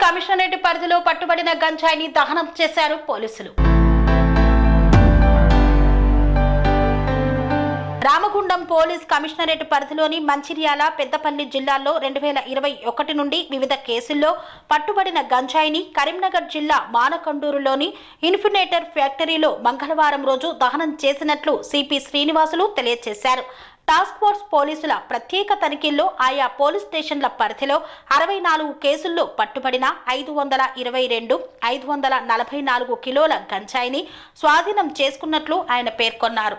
Commissionerate పరిధిలో పట్టుబడిన గంజాయిని దహనం చేశారు పోలీసులు. రామగుండం పోలీస్ కమిషనరేట్ పరిధిలోని మంచిర్యాల, పెద్దపల్లి జిల్లాల్లో 2021 నుండి వివిధ కేసుల్లో పట్టుబడిన గంజాయిని కరీంనగర్ జిల్లా మానకండూరులోని ఇన్ఫినేటర్ ఫ్యాక్టరీలో మంగళవారం రోజు దహనం చేసినట్లు సిపి శ్రీనివాసులు తెలియజేశారు. టాస్క్ ఫోర్స్ పోలీసుల ప్రత్యేక తనిఖీల్లో ఆయా పోలీస్ స్టేషన్ల పరిధిలో 64 కేసుల్లో పట్టుబడిన 522,544 కిలోల గంజాయిని స్వాధీనం చేసుకున్నట్లు ఆయన పేర్కొన్నారు.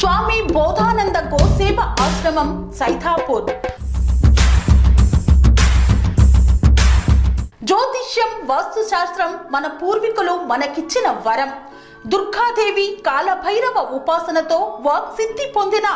స్వామి బోధానంద గోసేవ ఆశ్రమం సైతాపూర్. జ్యోతిష్యం, వాస్తుశాస్త్రం మన పూర్వీకులు మనకిచ్చిన వరం. దుర్గాదేవి, కాలభైరవ ఉపాసనతో వాక్సిద్ధి పొందిన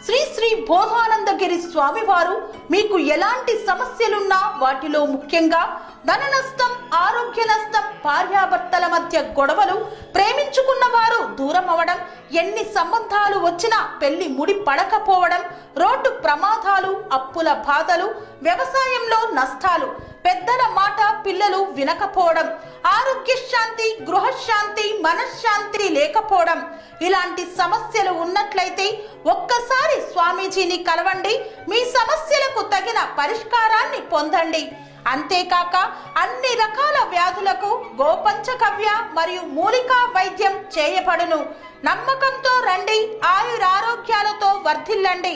శ్రీ శ్రీ బోధానందగిరి స్వామివారు మీకు ఎలాంటి సమస్యలున్నా, వాటిలో ముఖ్యంగా ధన నష్టం, ఆరోగ్య నష్టం, భార్యాభర్తల మధ్య గొడవలు, ప్రేమించుకున్న వారు దూరం అవడం, ఎన్ని సంబంధాలు వచ్చినా పెళ్లి ముడి పడకపోవడం, రోడ్డు ప్రమాదాలు, అప్పుల బాధలు, వ్యవసాయంలో నష్టాలు, పెద్దల మాట పిల్లలు వినకపోవడం, ఆరోగ్య శాంతి, గృహశాంతి, మనశ్శాంతి లేకపోవడం, ఇలాంటి సమస్యలు ఉన్నట్లయితే ఒక్కసారి స్వామీజీని కలవండి. మీ సమస్యలకు తగిన పరిష్కారాన్ని పొందండి. అంతేకాక అన్ని రకాల వ్యాధులకు గోపంచగవ్య మరియు మూలికా వైద్యం చేయబడును. నమ్మకంతో రండి, ఆయురారోగ్యాలతో వర్ధిల్లండి.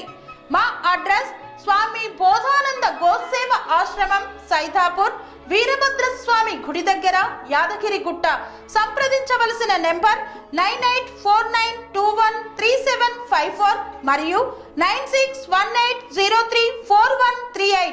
మా అడ్రస్ స్వామి బోధానంద గోసేవ ఆశ్రమం, సైతాపూర్, వీరభద్రస్వామి గుడి దగ్గర, యాదగిరిగుట్ట. సంప్రదించవలసిన నెంబర్ 9849213754 మరియు 9618034138.